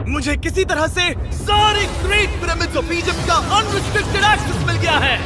मुझे किसी तरह से सारे ग्रेट पिरामिड्स ऑफ इजिप्ट का अनरिस्ट्रिक्टेड एक्सेस मिल गया है।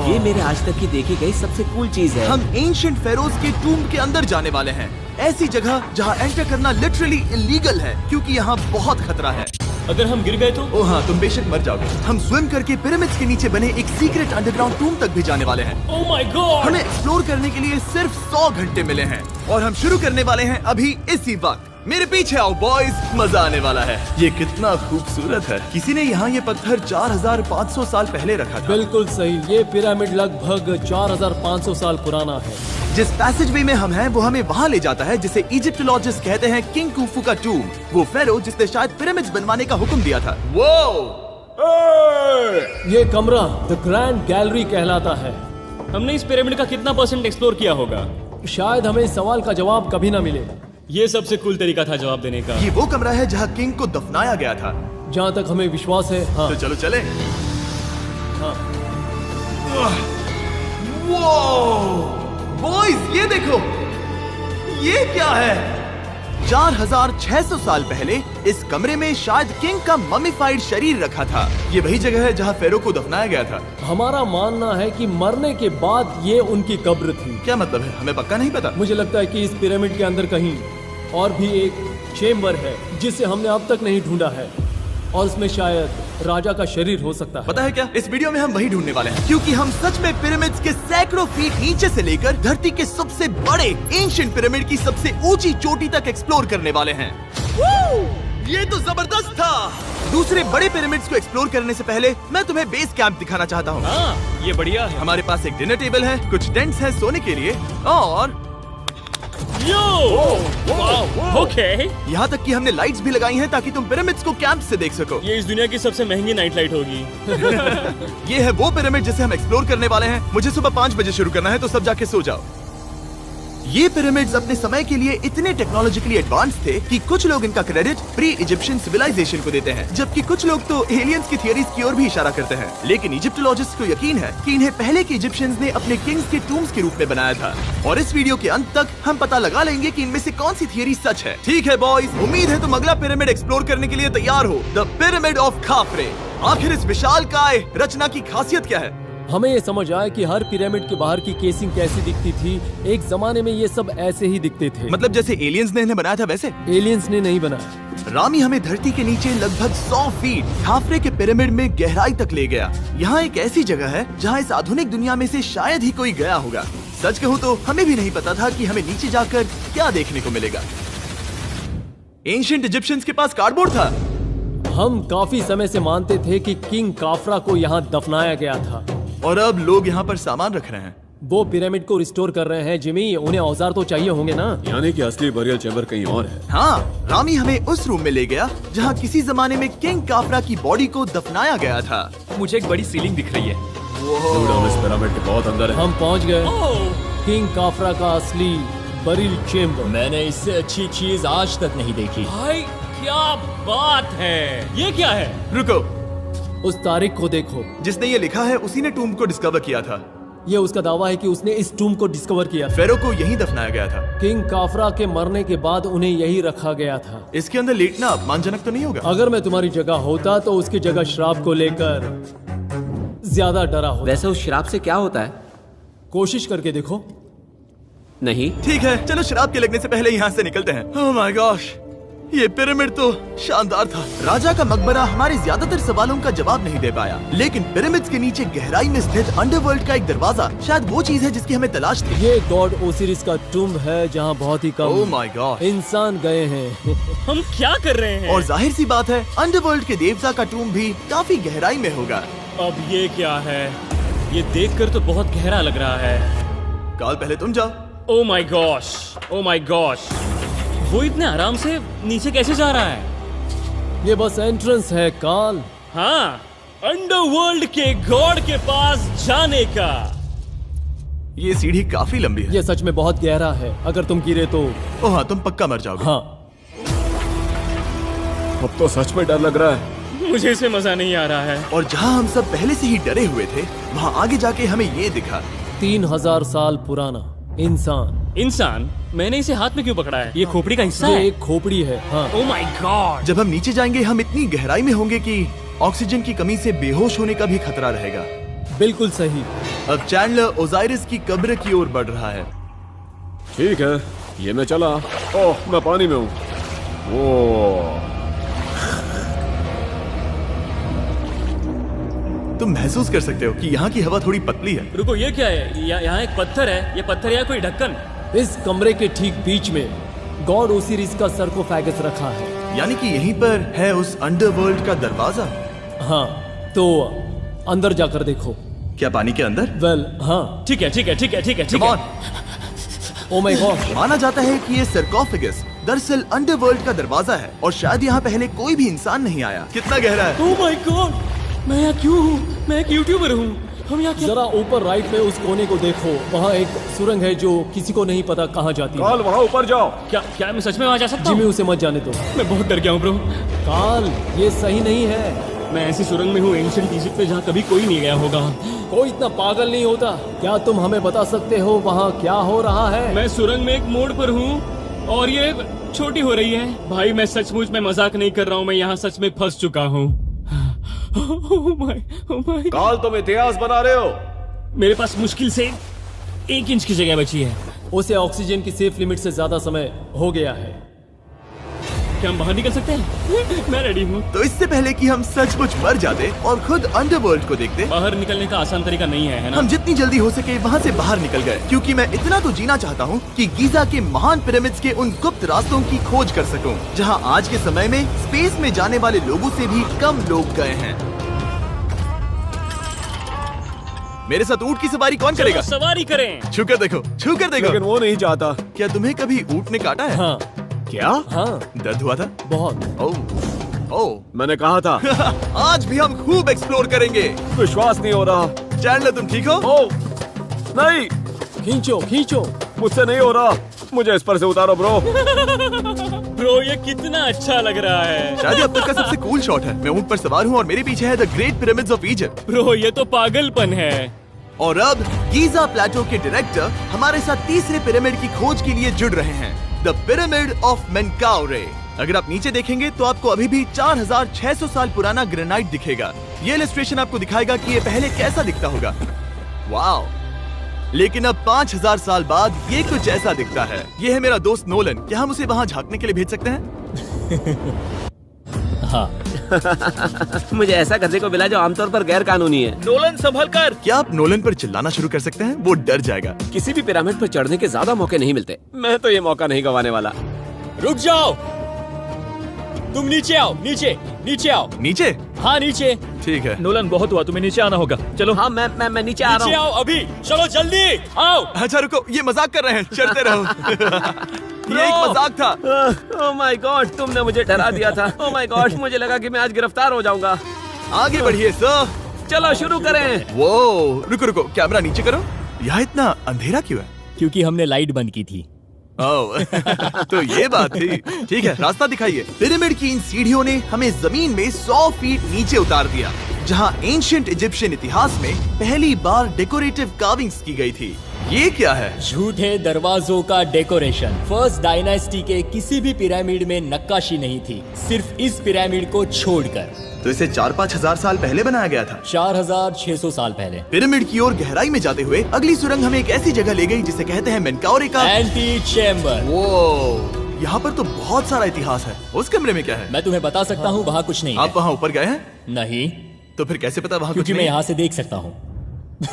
ये मेरे आज तक की देखी गई सबसे कूल चीज है। हम एंशिएंट फेरोज के टूम के अंदर जाने वाले हैं, ऐसी जगह जहाँ एंटर करना लिटरली इलीगल है क्योंकि यहाँ बहुत खतरा है। अगर हम गिर गए तो? ओ हाँ, तुम बेशक मर जाओगे। हम स्विम करके पिरामिड्स के नीचे बने एक सीक्रेट अंडरग्राउंड टूम तक भी जाने वाले हैं। Oh my God! हमें एक्सप्लोर करने के लिए सिर्फ 100 घंटे मिले हैं और हम शुरू करने वाले हैं अभी इसी वक्त। मेरे पीछे आओ बॉयज, मजा आने वाला है। ये कितना खूबसूरत है। किसी ने यहाँ ये पत्थर 4500 साल पहले रखा था। बिल्कुल सही, ये पिरामिड लगभग 4500 साल पुराना है। जिस पैसेजवे में हम हैं वो हमें वहाँ ले जाता है जिसे इजिप्टोलॉजिस्ट कहते हैं किंग कुफू का टूम, वो फेरो जिसने शायद पिरामिड्स बनवाने का हुक्म दिया था। ये कमरा द ग्रैंड गैलरी कहलाता है। हमने इस पिरामिड का कितना % एक्सप्लोर किया होगा? शायद हमें इस सवाल का जवाब कभी ना मिले। ये सबसे कूल तरीका था जवाब देने का। ये वो कमरा है जहाँ किंग को दफनाया गया था। जहाँ तक हमें विश्वास है। हाँ। तो चलो चले। हाँ। बॉयज ये देखो, ये क्या है? 4600 साल पहले इस कमरे में शायद किंग का मम्मीफाइड शरीर रखा था। ये वही जगह है जहाँ फेरो को दफनाया गया था। हमारा मानना है कि मरने के बाद ये उनकी कब्र थी। क्या मतलब है? हमें पक्का नहीं पता। मुझे लगता है कि इस पिरामिड के अंदर कहीं और भी एक चेम्बर है जिसे हमने अब तक नहीं ढूंढा है और उसमें शायद राजा का शरीर हो सकता है। पता है क्या, इस वीडियो में हम वही ढूंढने वाले हैं क्योंकि हम सच में पिरामिड्स के सैकड़ों फीट नीचे से लेकर धरती के सबसे बड़े एंशिएंट पिरामिड की सबसे ऊंची चोटी तक एक्सप्लोर करने वाले हैं। ये तो जबरदस्त था। दूसरे बड़े पिरामिड्स को एक्सप्लोर करने से पहले मैं तुम्हें बेस कैंप दिखाना चाहता हूँ। हाँ, ये बढ़िया है। हमारे पास एक डिनर टेबल है, कुछ टेंट्स हैं सोने के लिए और ओके। यहाँ तक कि हमने लाइट्स भी लगाई हैं ताकि तुम पिरामिड्स को कैंप से देख सको। ये इस दुनिया की सबसे महंगी नाइट लाइट होगी। ये है वो पिरामिड जिसे हम एक्सप्लोर करने वाले हैं। मुझे सुबह 5 बजे शुरू करना है तो सब जाके सो जाओ। ये पिरामिड्स अपने समय के लिए इतने टेक्नोलॉजिकली एडवांस थे कि कुछ लोग इनका क्रेडिट प्री इजिप्शियन सिविलाइजेशन को देते हैं, जबकि कुछ लोग तो एलियंस की थियरीज की ओर भी इशारा करते हैं। लेकिन इजिप्टोलॉजिस्ट को यकीन है कि इन्हें पहले के इजिप्शियंस ने अपने किंग्स के टूम्स के रूप में बनाया था। और इस वीडियो के अंत तक हम पता लगा लेंगे कि इनमें से कौन सी थियरी सच है। ठीक है बॉयज, उम्मीद है तुम अगला पिरामिड एक्सप्लोर करने के लिए तैयार हो, द पिरामिड ऑफ खाफरे। आखिर इस विशालकाय रचना की खासियत क्या है? हमें ये समझ आया कि हर पिरामिड के बाहर की केसिंग कैसी दिखती थी। एक जमाने में ये सब ऐसे ही दिखते थे। मतलब जैसे एलियंस ने इन्हें बनाया था वैसे? एलियंस ने नहीं बनाया। रामी हमें धरती के नीचे लगभग 100 फीट खाफरे के पिरामिड में गहराई तक ले गया। यहाँ एक ऐसी जगह है जहाँ इस आधुनिक दुनिया में से शायद ही कोई गया होगा। सच कहूँ तो हमें भी नहीं पता था कि हमें नीचे जाकर क्या देखने को मिलेगा। एंशिएंट इजिप्शियंस के पास कार्डबोर्ड था। हम काफी समय से मानते थे कि किंग काफरा को यहाँ दफनाया गया था और अब लोग यहाँ पर सामान रख रहे हैं। वो पिरामिड को रिस्टोर कर रहे हैं। जिमी, उन्हें औजार तो चाहिए होंगे ना? यानी कि असली बरियल चैम्बर कहीं और है। हाँ, रामी हमें उस रूम में ले गया जहाँ किसी जमाने में किंग काफरा की बॉडी को दफनाया गया था। मुझे एक बड़ी सीलिंग दिख रही है। हम इस पिरामिड के बहुत अंदर है। हम पहुँच गए किंग काफरा का असली बरियल चेम्बर। मैंने इससे अच्छी चीज आज तक नहीं देखी। भाई क्या बात है! ये क्या है? रुको, उस तारीख को देखो। जिसने ये लिखा है उसी ने टूम को डिस्कवर किया था। ये उसका दावा है कि उसने इस टूम को डिस्कवर किया। फेरो को यहीं दफनाया गया था। किंग काफरा के मरने के बाद उन्हें यही रखा गया था। इसके अंदर लेटना अपमानजनक तो नहीं होगा? अगर मैं तुम्हारी जगह होता तो उसकी जगह शराब को लेकर ज्यादा डरा होता। वैसे उस शराब से क्या होता है? कोशिश करके देखो। नहीं। ठीक है, चलो शराब के लगने से पहले यहाँ से निकलते हैं। ओह माय गॉश, ये पिरामिड तो शानदार था। राजा का मकबरा हमारे ज्यादातर सवालों का जवाब नहीं दे पाया, लेकिन पिरामिड्स के नीचे गहराई में स्थित अंडरवर्ल्ड का एक दरवाजा शायद वो चीज है जिसकी हमें तलाश थी। ये गॉड ओसिरिस का टूम्ब है जहाँ बहुत ही कम ओह माय गॉड इंसान गए हैं। हम क्या कर रहे हैं? और जाहिर सी बात है अंडरवर्ल्ड के देवता का टूम्ब भी काफी गहराई में होगा। अब ये क्या है? ये देखकर तो बहुत गहरा लग रहा है। काल, पहले तुम जाओ। Oh my gosh, oh my gosh, वो इतने आराम से नीचे कैसे जा रहा है? ये बस एंट्रेंस है काल। हाँ, अंडरवर्ल्ड के गॉड के पास जाने का। ये सीढ़ी काफी लंबी है। ये सच में बहुत गहरा है। अगर तुम गिरे तो ओह हाँ, तुम पक्का मर जाओगे। हाँ। अब तो सच में डर लग रहा है। मुझे इसमें मजा नहीं आ रहा है। और जहाँ हम सब पहले से ही डरे हुए थे, वहाँ आगे जाके हमें ये दिखा। 3000 साल पुराना इंसान इंसान, मैंने इसे हाथ में क्यों पकड़ा है? ये खोपड़ी का हिस्सा ये है। एक खोपड़ी है। हाँ। Oh my God. जब हम नीचे जाएंगे हम इतनी गहराई में होंगे कि ऑक्सीजन की कमी से बेहोश होने का भी खतरा रहेगा। बिल्कुल सही। अब चैंडलर ओजाइरिस की कब्र की ओर बढ़ रहा है। ठीक है, ये मैं चला। ओह, मैं पानी में हूँ। ओह, तुम महसूस कर सकते हो कि यहाँ की हवा थोड़ी पतली है। रुको, ये क्या है? यहाँ एक पत्थर है। ये पत्थर या कोई ढक्कन? इस कमरे के ठीक बीच में गॉड ओसिरिस का सरकोफेगस रखा है। यानी कि यहीं पर है उस अंडरवर्ल्ड का दरवाजा। हाँ, तो अंदर जाकर देखो। क्या पानी के अंदर? वेल, हाँ। ठीक है, ठीक है, ठीक है, ठीक है, ठीक Come है। on। Oh my God. माना जाता है कि ये सरकोफेगस दरअसल अंडरवर्ल्ड का दरवाजा है और शायद यहाँ पहले कोई भी इंसान नहीं आया। कितना गहरा है? ओह माय गॉड, मैं यहाँ क्यों हूँ? मैं एक यूट्यूबर हूँ। हम यहाँ क्या? जरा ऊपर राइट में उस कोने को देखो, वहाँ एक सुरंग है जो किसी को नहीं पता कहाँ जाती है। काल, वहाँ ऊपर जाओ। क्या मैं सच में वहाँ जा सकता जिमी, हूँ? उसे मत जाने दो। मैं बहुत डर गया हूँ ब्रो। काल, ये सही नहीं है। मैं ऐसी सुरंग में हूँ एंशिएंट इजिप्ट में जहाँ कभी कोई नहीं गया होगा। कोई इतना पागल नहीं होता। क्या तुम हमें बता सकते हो वहाँ क्या हो रहा है? मैं सुरंग में एक मोड़ पर हूँ और ये छोटी हो रही है। भाई मैं सचमुच में मजाक नहीं कर रहा हूँ, मैं यहाँ सच में फंस चुका हूँ। Oh my. काल, तुम इतिहास बना रहे हो। मेरे पास मुश्किल से 1 इंच की जगह बची है। उसे ऑक्सीजन की सेफ लिमिट से ज्यादा समय हो गया है। क्या हम बाहर निकल सकते हैं? मैं रेडी हूँ। तो इससे पहले कि हम सचमुच मर जाते और खुद अंडरवर्ल्ड को देखते, बाहर निकलने का आसान तरीका नहीं है ना? हम जितनी जल्दी हो सके वहाँ से बाहर निकल गए, क्योंकि मैं इतना तो जीना चाहता हूँ कि गीजा के महान पिरामिड्स के उन गुप्त रास्तों की खोज कर सकूं, जहाँ आज के समय में स्पेस में जाने वाले लोगों से भी कम लोग गए हैं। मेरे साथ ऊंट की सवारी कौन करेगा? चलो सवारी करें। छू कर देखो, छू कर देखो। लेकिन वो नहीं चाहता। क्या तुम्हें कभी ऊंट ने काटा है? हाँ। क्या? हाँ, दर्द हुआ था? बहुत। ओह ओह। मैंने कहा था। आज भी हम खूब एक्सप्लोर करेंगे। विश्वास नहीं हो रहा। चैंडलर, तुम ठीक हो? ओह, नहीं, खींचो खींचो। मुझसे नहीं हो रहा। मुझे इस पर से उतारो ब्रो। ब्रो ये कितना अच्छा लग रहा है। शायद ये अब तक का सबसे कूल शॉट है। मैं ऊंट पर सवार हूँ और मेरे पीछे है the great pyramids of Egypt. Bro ये तो पागलपन है। और अब गीजा प्लेटो के डायरेक्टर हमारे साथ तीसरे पिरामिड की खोज के लिए जुड़ रहे हैं, द पिरामिड ऑफ मेनकाउरे। अगर आप नीचे देखेंगे तो आपको अभी भी 4600 साल पुराना ग्रेनाइट दिखेगा। ये इलस्ट्रेशन आपको दिखाएगा कि ये पहले कैसा दिखता होगा। वाओ! लेकिन अब 5000 साल बाद ये कुछ ऐसा दिखता है। ये है मेरा दोस्त नोलन। क्या हम उसे वहाँ झांकने के लिए भेज सकते हैं? हाँ। मुझे ऐसा करने को मिला जो आमतौर पर गैर कानूनी है। नोलन संभल कर। क्या आप नोलन पर चिल्लाना शुरू कर सकते हैं? वो डर जाएगा। किसी भी पिरामिड पर चढ़ने के ज्यादा मौके नहीं मिलते। मैं तो ये मौका नहीं गंवाने वाला। रुक जाओ, तुम नीचे आओ। नीचे नीचे आओ। नीचे? हाँ नीचे। ठीक है। नोलन बहुत हुआ, तुम्हें नीचे आना होगा। चलो। हाँ, मैं नीचे आ नीचे रहा हूँ। आओ अभी। चलो जल्दी आओ। अच्छा रुको, ये मजाक कर रहे हैं। चढ़ते रहो। ये एक मजाक था। ओह माय गॉड, तुमने मुझे डरा दिया था। ओह माय गॉड, मुझे लगा कि मैं आज गिरफ्तार हो जाऊंगा। आगे बढ़िए सर। चलो शुरू करें। वो रुको रुको, कैमरा नीचे करो। यहाँ इतना अंधेरा क्यों है? क्योंकि हमने लाइट बंद की थी। ओह, तो ये बात थी। ठीक है, रास्ता दिखाइए। पिरामिड की इन सीढ़ियों ने हमें जमीन में 100 फीट नीचे उतार दिया, जहाँ एंशिएंट इजिप्शियन इतिहास में पहली बार डेकोरेटिव कार्विंग्स की गई थी। ये क्या है? झूठे दरवाजों का डेकोरेशन। फर्स्ट डायनास्टी के किसी भी पिरामिड में नक्काशी नहीं थी, सिर्फ इस पिरामिड को छोड़कर। तो इसे 4-5 हजार साल पहले बनाया गया था। 4600 साल पहले। पिरामिड की ओर गहराई में जाते हुए अगली सुरंग हमें एक ऐसी जगह ले गई जिसे कहते हैं मेनकाउरे का एंटी चैम्बर। वो यहाँ पर तो बहुत सारा इतिहास है। उस कमरे में क्या है? मैं तुम्हें बता सकता हूँ, वहाँ कुछ नहीं आप है। वहाँ ऊपर गए हैं? नहीं, तो फिर कैसे पता वहाँ कुछ क्योंकि मैं नहीं? यहाँ से देख सकता हूँ।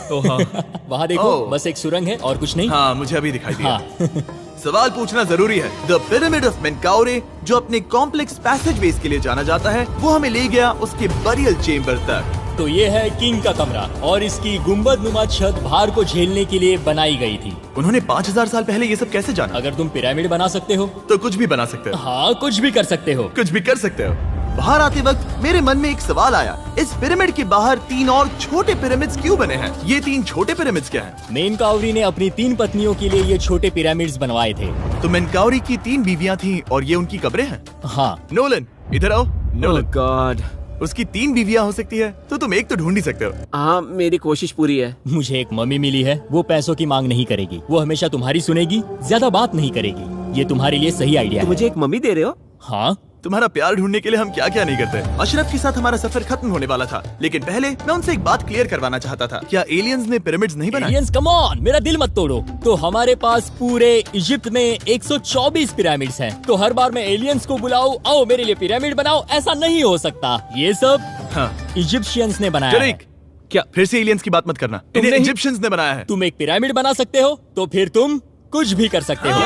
वहाँ देखो, ओह। बस एक सुरंग है और कुछ नहीं। हाँ, मुझे अभी दिखाई दिया। हाँ। सवाल पूछना जरूरी है। द पिरामिड ऑफ मेनकाउरे, जो अपने कॉम्प्लेक्स पैसेजवेज के लिए जाना जाता है, वो हमें ले गया उसके बरियल चेम्बर तक। तो ये है किंग का कमरा और इसकी गुंबदनुमा छत भार को झेलने के लिए बनाई गई थी। उन्होंने 5000 साल पहले ये सब कैसे जाना? अगर तुम पिरामिड बना सकते हो तो कुछ भी बना सकते हो। हाँ, कुछ भी कर सकते हो। कुछ भी कर सकते हो। बाहर आते वक्त मेरे मन में एक सवाल आया, इस पिरामिड के बाहर 3 और छोटे पिरामिड्स क्यों बने हैं? ये 3 छोटे पिरामिड्स क्या हैं? मेनकाउरी ने अपनी 3 पत्नियों के लिए ये छोटे पिरामिड्स बनवाए थे। तो मेनकाउरी की 3 बीवियां थीं और ये उनकी कब्रें हैं। हाँ। नोलन, इधर आओ। ओह नोलन, गॉड, उसकी 3 बीवियां हो सकती है, तो तुम एक तो ढूंढ ही सकते हो। हाँ, मेरी कोशिश पूरी है। मुझे एक मम्मी मिली है, वो पैसों की मांग नहीं करेगी, वो हमेशा तुम्हारी सुनेगी, ज्यादा बात नहीं करेगी। ये तुम्हारे लिए सही आइडिया तो है। मुझे एक मम्मी दे रहे हो? हाँ, तुम्हारा प्यार ढूंढने के लिए हम क्या क्या नहीं करते। अशरफ के साथ हमारा सफर खत्म होने वाला था, लेकिन पहले मैं उनसे एक बात क्लियर करवाना चाहता था। क्या एलियंस ने पिरामिड्स नहीं बनाए? एलियंस, कम ऑन, मेरा दिल मत तोड़ो। तो हमारे पास पूरे इजिप्ट में 124 पिरामिड्स हैं। तो हर बार मैं एलियंस को बुलाऊं, आओ मेरे लिए पिरामिड बनाओ, ऐसा नहीं हो सकता। ये सब हाँ, इजिप्शियंस ने बनाया है। शरीक, क्या फिर से एलियंस की बात मत करना। इन्हें नहीं- इजिप्शियंस ने बनाया है। तुम एक पिरामिड बना सकते हो, तो फिर तुम कुछ भी कर सकते हो।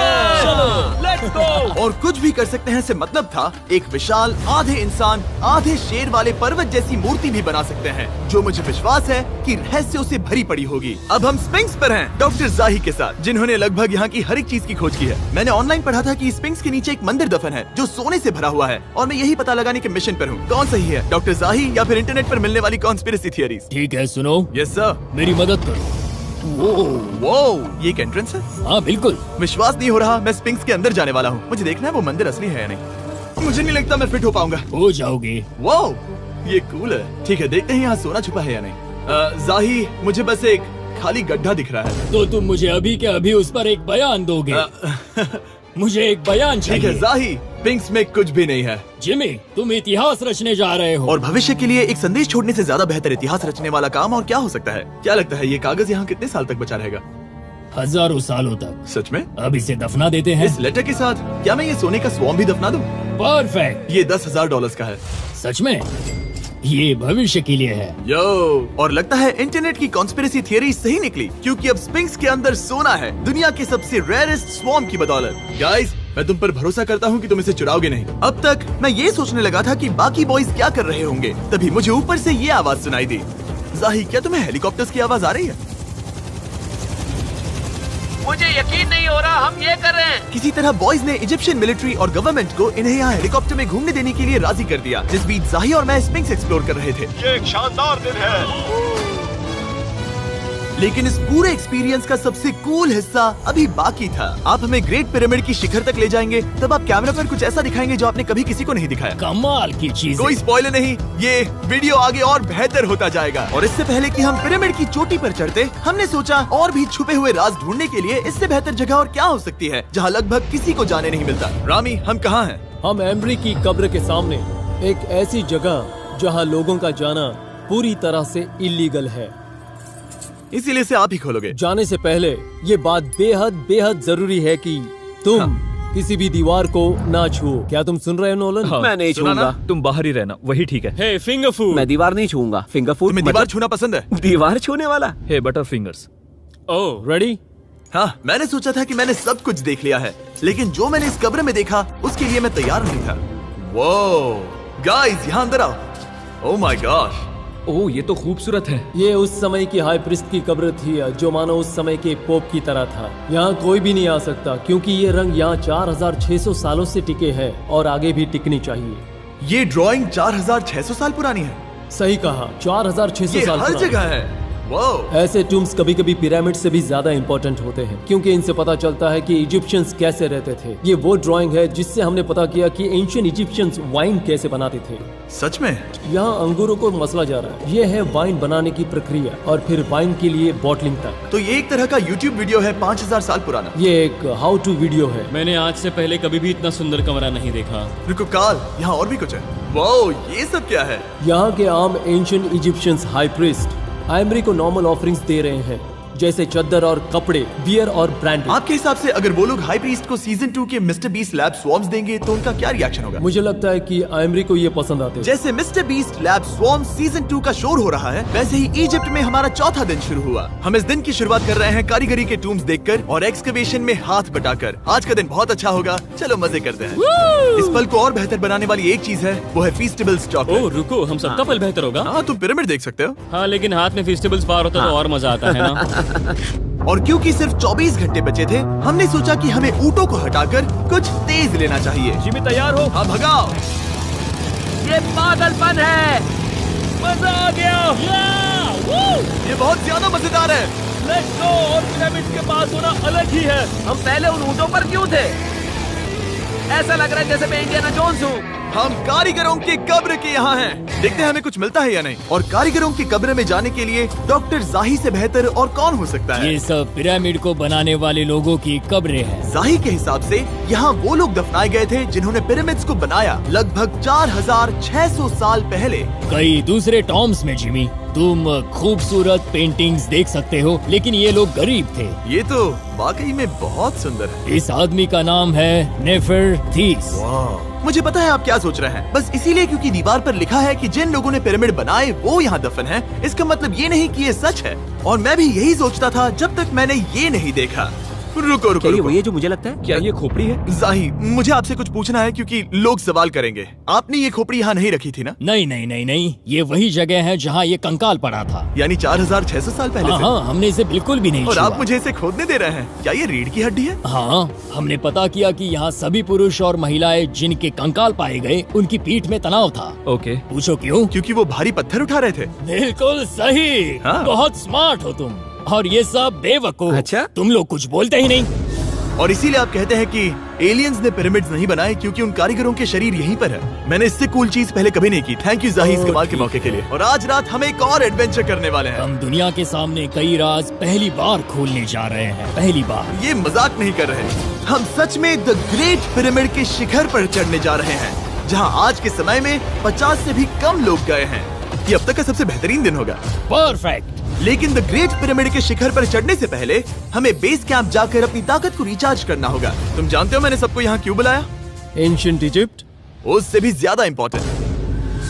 और कुछ भी कर सकते हैं से मतलब था एक विशाल आधे इंसान आधे शेर वाले पर्वत जैसी मूर्ति भी बना सकते हैं, जो मुझे विश्वास है कि रहस्यों से भरी पड़ी होगी। अब हम स्पिंक्स पर हैं, डॉक्टर जाही के साथ, जिन्होंने लगभग यहाँ की हर एक चीज की खोज की है। मैंने ऑनलाइन पढ़ा था कि स्पिंक्स के नीचे एक मंदिर दफन है जो सोने से भरा हुआ है, और मैं यही पता लगाने के मिशन पर हूँ। कौन सही है, डॉक्टर जाही या फिर इंटरनेट पर मिलने वाली कॉन्स्पिरेसी थियरीज? ठीक है, सुनो, यस सर। मेरी मदद करो। वो ये एक एंट्रेंस है? हाँ बिल्कुल। विश्वास नहीं हो रहा, मैं स्पिंक्स के अंदर जाने वाला हूँ। मुझे देखना है वो मंदिर असली है या नहीं। मुझे नहीं लगता मैं फिट हो पाऊंगा। हो जाओगे। वो ये कूल है। ठीक है, देखते हैं यहाँ सोना छुपा है या नहीं। जाही, मुझे बस एक खाली गड्ढा दिख रहा है। तो तुम मुझे अभी के अभी उस पर एक बयान दोगे? मुझे एक बयान ठीक है चाहिए। जाही, स्पिंक्स में कुछ भी नहीं है। जिमी, तुम इतिहास रचने जा रहे हो। और भविष्य के लिए एक संदेश छोड़ने से ज्यादा बेहतर इतिहास रचने वाला काम और क्या हो सकता है? क्या लगता है ये कागज यहाँ कितने साल तक बचा रहेगा? हजारों सालों तक। सच में? अब इसे दफना देते हैं। इस लेटर के साथ क्या मैं ये सोने का स्वॉर्म भी दफना दूं? परफेक्ट। ये $10,000 का है। सच में? ये भविष्य के लिए है। यो, और लगता है इंटरनेट की कॉन्स्पिरेसी थियरी सही निकली, क्योंकि अब स्पिंक्स के अंदर सोना है, दुनिया के सबसे रेयरेस्ट स्वॉर्म की बदौलत। गाइस, मैं तुम पर भरोसा करता हूँ कि तुम इसे चुराओगे नहीं। अब तक मैं ये सोचने लगा था कि बाकी बॉयज क्या कर रहे होंगे, तभी मुझे ऊपर से ये आवाज सुनाई दी। जाही, क्या तुम्हें हेलीकॉप्टर्स की आवाज आ रही है? मुझे यकीन नहीं हो रहा हम ये कर रहे हैं। किसी तरह बॉयज ने इजिप्शियन मिलिट्री और गवर्नमेंट को इन्हें यहाँ हेलीकॉप्टर में घूमने देने के लिए राजी कर दिया, जिस बीच जाही और मैं स्पिंक्स एक्सप्लोर कर रहे थे। ये एक शानदार दिन है। लेकिन इस पूरे एक्सपीरियंस का सबसे कूल हिस्सा अभी बाकी था। आप हमें ग्रेट पिरामिड की शिखर तक ले जाएंगे, तब आप कैमरा पर कुछ ऐसा दिखाएंगे जो आपने कभी किसी को नहीं दिखाया। कमाल की चीज। कोई स्पॉइलर नहीं, ये वीडियो आगे और बेहतर होता जाएगा। और इससे पहले कि हम पिरामिड की चोटी पर चढ़ते, हमने सोचा और भी छुपे हुए राज ढूंढने के लिए इससे बेहतर जगह और क्या हो सकती है, जहाँ लगभग किसी को जाने नहीं मिलता। रामी, हम कहाँ हैं? हम एम्ब्री की कब्र के सामने, एक ऐसी जगह जहां लोगों का जाना पूरी तरह से इलीगल है। इसीलिए से आप ही खोलोगे। जाने से पहले ये बात बेहद बेहद जरूरी है कि तुम किसी भी दीवार को ना छुओ। क्या तुम सुन रहे हो नोलन? मैं नहीं सुना ना? छूऊंगा। तुम बाहर ही रहना, वही ठीक है। हे फिंगर फूड। मैं दीवार नहीं छूऊंगा। फिंगर फूड तुम्हें दीवार छूना पसंद है? दीवार छूने वाला? हे बटर फिंगर्स। ओह, रेडी? हाँ, मैंने सोचा था कि मैंने सब कुछ देख लिया है, लेकिन जो मैंने इस कब्र में देखा उसके लिए मैं तैयार नहीं था। वो गाइस, यहाँ अंदर आओ। ओह माय गॉश, ओह, ये तो खूबसूरत है। ये उस समय की हाई प्रिस्ट की कब्र थी, जो मानो उस समय के पोप की तरह था। यहाँ कोई भी नहीं आ सकता, क्योंकि ये रंग यहाँ 4600 सालों से टिके हैं और आगे भी टिकनी चाहिए। ये ड्राइंग 4600 साल पुरानी है। सही कहा, 4600 ये साल हर पुरानी। जगह है। वो ऐसे टूम्स कभी कभी पिरामिड से भी ज्यादा इंपॉर्टेंट होते हैं, क्योंकि इनसे पता चलता है कि इजिप्शियंस कैसे रहते थे। ये वो ड्राइंग है जिससे हमने पता किया कि एंशिएंट इजिप्शियंस वाइन कैसे बनाते थे। सच में? यहाँ अंगूरों को मसला जा रहा है। ये है वाइन बनाने की प्रक्रिया और फिर वाइन के लिए बॉटलिंग तक। तो ये एक तरह का YouTube वीडियो है 5000 साल पुराना। ये एक हाउ टू वीडियो है। मैंने आज से पहले कभी भी इतना सुंदर कमरा नहीं देखा। रुको काल, यहाँ और भी कुछ है। वो ये सब क्या है? यहाँ के आम ancient Egyptians high priest Embry को नॉर्मल ऑफरिंग्स दे रहे हैं, जैसे चद्दर और कपड़े, बियर और ब्रांडी। आपके हिसाब से अगर वो लोग हाई प्रीस्ट को सीजन 2 के मिस्टर बीस्ट लैब स्वॉर्म्स देंगे तो उनका क्या रिएक्शन होगा? मुझे लगता है कि एम्ब्री को ये पसंद आते हैं। जैसे मिस्टर बीस्ट लैब स्वॉर्म्स सीजन 2 का शोर हो रहा है, वैसे ही इजिप्ट में हमारा चौथा दिन शुरू हुआ। हम इस दिन की शुरुआत कर रहे हैं कारीगरी के टूम्स देखकर और एक्सकवेशन में हाथ बटाकर। आज का दिन बहुत अच्छा होगा, चलो मजे करते हैं। इस पल को और बेहतर बनाने वाली एक चीज है, वो है फीस्टेबल्स ओह चॉकलेट। रुको, हम सबका पल बेहतर होगा। हाँ, तुम पिरामिड देख सकते हो। हाँ, लेकिन हाथ में फेस्टिवल्स बार होता तो और मजा आता है ना। और क्योंकि सिर्फ 24 घंटे बचे थे, हमने सोचा कि हमें ऊँटों को हटाकर कुछ तेज लेना चाहिए। जिमी, तैयार हो? हाँ, भगाओ। ये पागलपन है। मजा आ गया। ये बहुत ज्यादा मजेदार है। Let's go. और पिरामिड के पास होना अलग ही है। हम पहले उन ऊँटों पर क्यों थे? ऐसा लग रहा है जैसे मैं इंडियाना जोन्स हूँ। हम कारीगरों की कब्र के यहाँ हैं। देखते हैं हमें कुछ मिलता है या नहीं। और कारीगरों की कब्र में जाने के लिए डॉक्टर जाही से बेहतर और कौन हो सकता है? ये सब पिरामिड को बनाने वाले लोगों की कब्रें हैं। जाही के हिसाब से यहाँ वो लोग दफनाए गए थे जिन्होंने पिरामिड्स को बनाया लगभग 4600 साल पहले। कई दूसरे टॉम्स में जिमी, तुम खूबसूरत पेंटिंग्स देख सकते हो, लेकिन ये लोग गरीब थे। ये तो वाकई में बहुत सुंदर है। इस आदमी का नाम है नेफरथीस। मुझे पता है आप क्या सोच रहे हैं, बस इसीलिए क्योंकि दीवार पर लिखा है कि जिन लोगों ने पिरामिड बनाए वो यहाँ दफन है, इसका मतलब ये नहीं कि ये सच है। और मैं भी यही सोचता था जब तक मैंने ये नहीं देखा। रुको रुको, रुको। ये जो मुझे लगता है, क्या ये खोपड़ी है? जाही, मुझे आपसे कुछ पूछना है क्योंकि लोग सवाल करेंगे। आपने ये खोपड़ी यहाँ नहीं रखी थी ना? नहीं नहीं नहीं नहीं, ये वही जगह है जहाँ ये कंकाल पड़ा था। यानी 4600 साल पहले से? हाँ, हमने इसे बिल्कुल भी नहीं और छुआ। आप मुझे इसे खोदने दे रहे हैं? क्या ये रीढ़ की हड्डी है? हाँ, हमने पता किया कि यहाँ सभी पुरुष और महिलाएं जिनके कंकाल पाए गए उनकी पीठ में तनाव था। ओके। पूछो क्यों? क्योंकि वो भारी पत्थर उठा रहे थे। बिल्कुल सही। हाँ। बहुत स्मार्ट हो तुम। और ये सब बेवकूफ। अच्छा? तुम लोग कुछ बोलते ही नहीं। और इसीलिए आप कहते हैं कि एलियंस ने पिरामिड्स नहीं बनाए क्योंकि उन कारीगरों के शरीर यहीं पर है। मैंने इससे कूल चीज पहले कभी नहीं की। थैंक यू जाही इस कमाल के मौके के लिए। और आज रात हम एक और एडवेंचर करने वाले हैं। हम दुनिया के सामने कई राज पहली बार खोलने जा रहे हैं। पहली बार। ये मजाक नहीं कर रहे। हम सच में द ग्रेट पिरामिड के शिखर पर चढ़ने जा रहे हैं, जहां आज के समय में 50 से भी कम लोग गए हैं। ये अब तक का सबसे बेहतरीन दिन होगा। परफेक्ट। लेकिन द ग्रेट पिरामिड के शिखर पर चढ़ने से पहले हमें बेस कैंप जाकर अपनी ताकत को रिचार्ज करना होगा। तुम जानते हो मैंने सबको यहाँ क्यों बुलाया? Ancient Egypt. उससे भी ज्यादा इम्पोर्टेंट,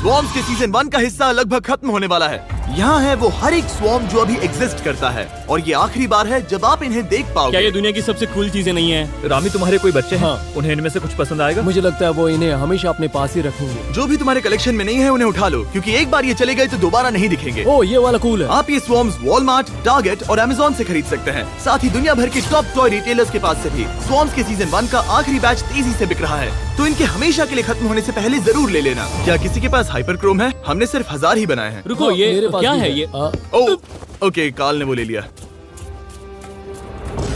स्वॉर्म्स के सीजन 1 का हिस्सा लगभग खत्म होने वाला है। यहाँ है वो हर एक स्वॉर्म जो अभी एग्जिस्ट करता है, और ये आखिरी बार है जब आप इन्हें देख पाओगे। क्या ये दुनिया की सबसे कूल चीजें नहीं है? रामी, तुम्हारे कोई बच्चे हैं? हाँ। उन्हें इनमें से कुछ पसंद आएगा? मुझे लगता है वो इन्हें हमेशा अपने पास ही रखेंगे। जो भी तुम्हारे कलेक्शन में नहीं है उन्हें उठा लो, क्योंकि एक बार ये चले गए तो दोबारा नहीं दिखेंगे। ओ, ये वाला कूल है। आप ये स्वॉर्म्स वॉलमार्ट, टारगेट और अमेज़न से खरीद सकते हैं। साथ ही दुनिया भर के टॉप टॉय रिटेलर्स के पास से भी। स्वॉर्म्स के सीजन 1 का आखिरी बैच तेजी से बिक रहा है, तो इनके हमेशा के लिए खत्म होने से पहले जरूर ले लेना। क्या किसी के पास हाइपर क्रोम है? हमने सिर्फ 1000 ही बनाए हैं। रुको, हाँ, ये मेरे पास क्या भी है ये? ओके, काल ने वो ले लिया।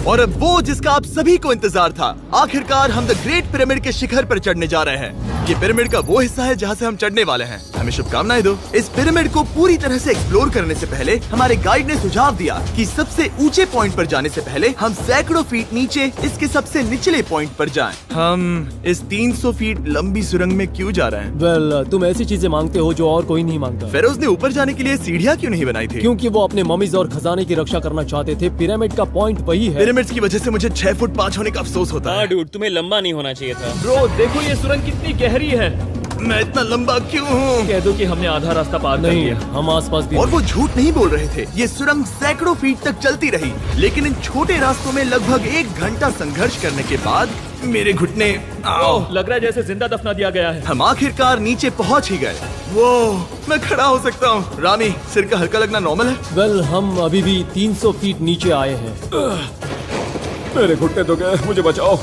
और अब वो जिसका आप सभी को इंतजार था, आखिरकार हम द ग्रेट पिरामिड के शिखर पर चढ़ने जा रहे हैं। ये पिरामिड का वो हिस्सा है जहाँ से हम चढ़ने वाले हैं। हमें शुभकामनाएं दो। इस पिरामिड को पूरी तरह से एक्सप्लोर करने से पहले हमारे गाइड ने सुझाव दिया कि सबसे ऊंचे पॉइंट पर जाने से पहले हम सैकड़ों फीट नीचे इसके सबसे निचले पॉइंट पर जाएं। हम इस 300 फीट लंबी सुरंग में क्यों जा रहे हैं? वेल, तुम ऐसी चीजें मांगते हो जो और कोई नहीं मांगता। फेरोज ने ऊपर जाने के लिए सीढ़ियाँ क्यों नहीं बनाई थी? क्योंकि वो अपने ममीज और खजाने की रक्षा करना चाहते थे। पिरामिड का पॉइंट वही है। पिरामिड्स की वजह से मुझे 6 फुट 5 होने का अफसोस होता हाँ है। डूड, तुम्हें लंबा नहीं होना चाहिए था। ब्रो, देखो ये सुरंग कितनी गहरी है। मैं इतना लंबा क्यों हूँ? कह दो कि हमने आधा रास्ता पार कर नहीं, लिया। हम आसपास भी और वो झूठ नहीं बोल रहे थे। ये सुरंग सैकड़ों फीट तक चलती रही, लेकिन इन छोटे रास्तों में लगभग 1 घंटा संघर्ष करने के बाद मेरे घुटने ओह, लग रहा है जैसे जिंदा दफना दिया गया है। हम आखिरकार नीचे पहुंच ही गए। वो मैं खड़ा हो सकता हूँ। रामी, सिर का हल्का लगना नॉर्मल है? वेल, हम अभी भी 300 फीट नीचे आए हैं। मेरे घुटने तो गए, मुझे बचाओ।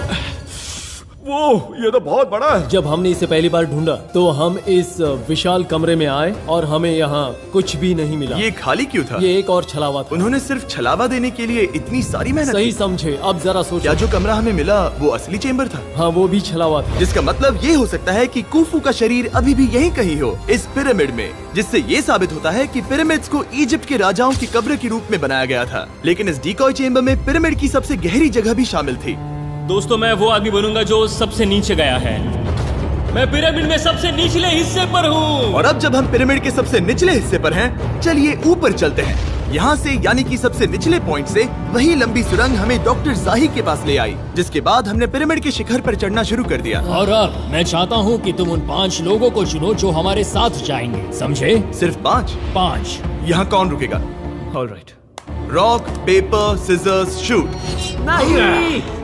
वो ये तो बहुत बड़ा है। जब हमने इसे पहली बार ढूंढा तो हम इस विशाल कमरे में आए और हमें यहाँ कुछ भी नहीं मिला। ये खाली क्यों था? ये एक और छलावा था। उन्होंने सिर्फ छलावा देने के लिए इतनी सारी मेहनत सही की। समझे। अब जरा सोचो। क्या जो कमरा हमें मिला वो असली चेम्बर था? हाँ, वो भी छलावा था। जिसका मतलब ये हो सकता है कि कुफू का शरीर अभी भी यहीं कहीं हो, इस पिरामिड में, जिससे ये साबित होता है कि पिरामिड्स को इजिप्ट के राजाओं की कब्र के रूप में बनाया गया था। लेकिन इस डिकॉय चेम्बर में पिरामिड की सबसे गहरी जगह भी शामिल थी। दोस्तों, मैं वो आदमी बनूंगा जो सबसे नीचे गया है। मैं पिरामिड में सबसे निचले हिस्से पर हूँ। और अब जब हम पिरामिड के सबसे निचले हिस्से पर हैं, चलिए ऊपर चलते हैं। यहाँ से यानी कि सबसे निचले पॉइंट से वही लंबी सुरंग हमें डॉक्टर जाही के पास ले आई, जिसके बाद हमने पिरामिड के शिखर पर चढ़ना शुरू कर दिया। और अब मैं चाहता हूँ कि तुम उन 5 लोगों को चुनो जो हमारे साथ जाएंगे, समझे? सिर्फ 5? 5। यहाँ कौन रुकेगा? Alright. Rock, paper, scissors, shoot.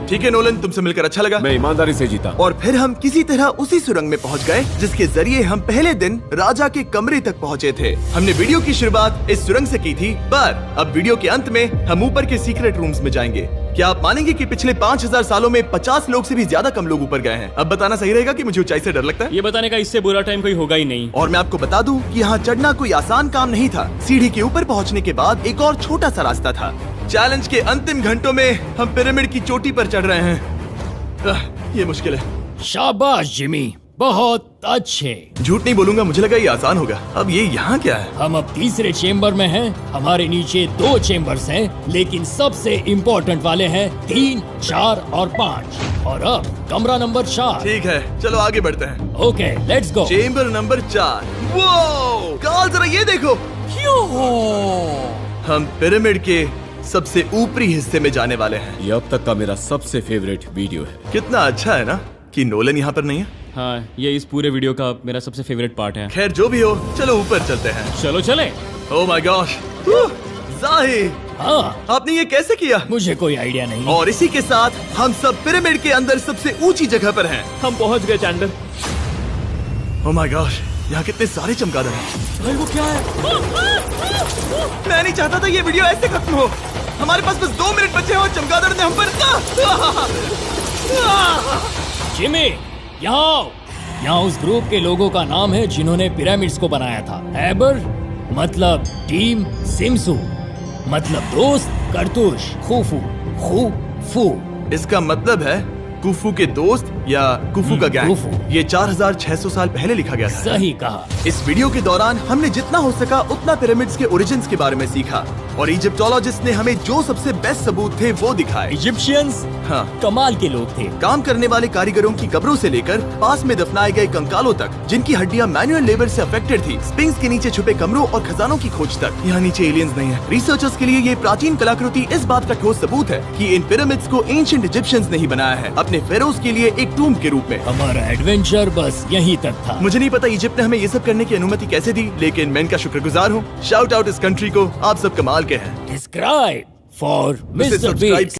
ठीक है नोलन, तुमसे मिलकर अच्छा लगा। मैं ईमानदारी से जीता। और फिर हम किसी तरह उसी सुरंग में पहुंच गए जिसके जरिए हम पहले दिन राजा के कमरे तक पहुंचे थे। हमने वीडियो की शुरुआत इस सुरंग से की थी, पर अब वीडियो के अंत में हम ऊपर के सीक्रेट रूम्स में जाएंगे। क्या आप मानेंगे कि पिछले 5000 सालों में 50 लोग से भी ज्यादा कम लोग ऊपर गए हैं? अब बताना सही रहेगा कि मुझे ऊंचाई से डर लगता है? ये बताने का इससे बुरा टाइम कोई होगा ही नहीं। और मैं आपको बता दूं कि यहाँ चढ़ना कोई आसान काम नहीं था। सीढ़ी के ऊपर पहुँचने के बाद एक और छोटा सा रास्ता था। चैलेंज के अंतिम घंटों में हम पिरामिड की चोटी पर चढ़ रहे हैं। ये मुश्किल है। शाबाश जिमी, बहुत अच्छे। झूठ नहीं बोलूंगा, मुझे लगा ये आसान होगा। अब ये यहाँ क्या है? हम अब तीसरे चेम्बर में हैं। हमारे नीचे 2 चेम्बर्स हैं, लेकिन सबसे इम्पोर्टेंट वाले हैं 3, 4 और 5। और अब कमरा नंबर 4। ठीक है, चलो आगे बढ़ते हैं। Okay, let's go. Chamber number 4। वो कार्ल, जरा ये देखो। हम पिरामिड के सबसे ऊपरी हिस्से में जाने वाले हैं। ये अब तक का मेरा सबसे फेवरेट वीडियो है। कितना अच्छा है ना कि नोलन यहाँ पर नहीं है। हाँ, ये इस पूरे वीडियो का मेरा सबसे फेवरेट पार्ट है। खैर जो भी हो, चलो ऊपर चलते हैं। चलो चले। ओह माय गॉश, जाहिर, हाँ, आपने ये कैसे किया? मुझे कोई आइडिया नहीं। और इसी के साथ हम सब पिरामिड के अंदर सबसे ऊंची जगह पर हैं। हम पहुंच गए चैंडलर। ओह माय गॉश, यहाँ कितने सारे चमगादड़ हैं। भाई वो क्या है? मैं नहीं चाहता था ये वीडियो ऐसे खत्म हो। हमारे पास बस 2 मिनट बचे हैं और चमगादड़ ने हम पर जिमी, यहाँ आओ। यहाँ उस ग्रुप के लोगों का नाम है जिन्होंने पिरामिड्स को बनाया था। एबर मतलब टीम, सिमसू मतलब दोस्त, करतूश, खुफू, खुफू। इसका मतलब है कुफू के दोस्त या कुफू का गैंग। कुफू। ये 4600 साल पहले लिखा गया था। सही कहा। इस वीडियो के दौरान हमने जितना हो सका उतना पिरामिड्स के ओरिजिन्स के बारे में सीखा और इजिप्टोलॉजिस्ट ने हमें जो सबसे बेस्ट सबूत थे वो दिखाए। इजिप्शियंस हाँ, कमाल के लोग थे। काम करने वाले कारीगरों की कब्रों से लेकर पास में दफनाए गए कंकालों तक, जिनकी हड्डियां मैनुअल लेबर से अफेक्टेड थी, स्पिंक्स के नीचे छुपे कमरों और खजानों की खोज तक। यहाँ नीचे एलियंस नहीं है। रिसर्चर्स के लिए ये प्राचीन कलाकृति इस बात का ठोस सबूत है कि इन पिरामिड्स को एंशिएंट इजिप्शियंस ने ही बनाया है, अपने फेरोज के लिए एक टूम्ब के रूप में। हमारा एडवेंचर बस यहीं तक था। मुझे नहीं पता इजिप्ट ने हमें ये सब करने की अनुमति कैसे दी, लेकिन मैं इनका शुक्रगुजार हूँ। शाउट आउट इस कंट्री को, आप सब कमाल के हैं। Subscribe for Mr. Mr. Subscribe Beast.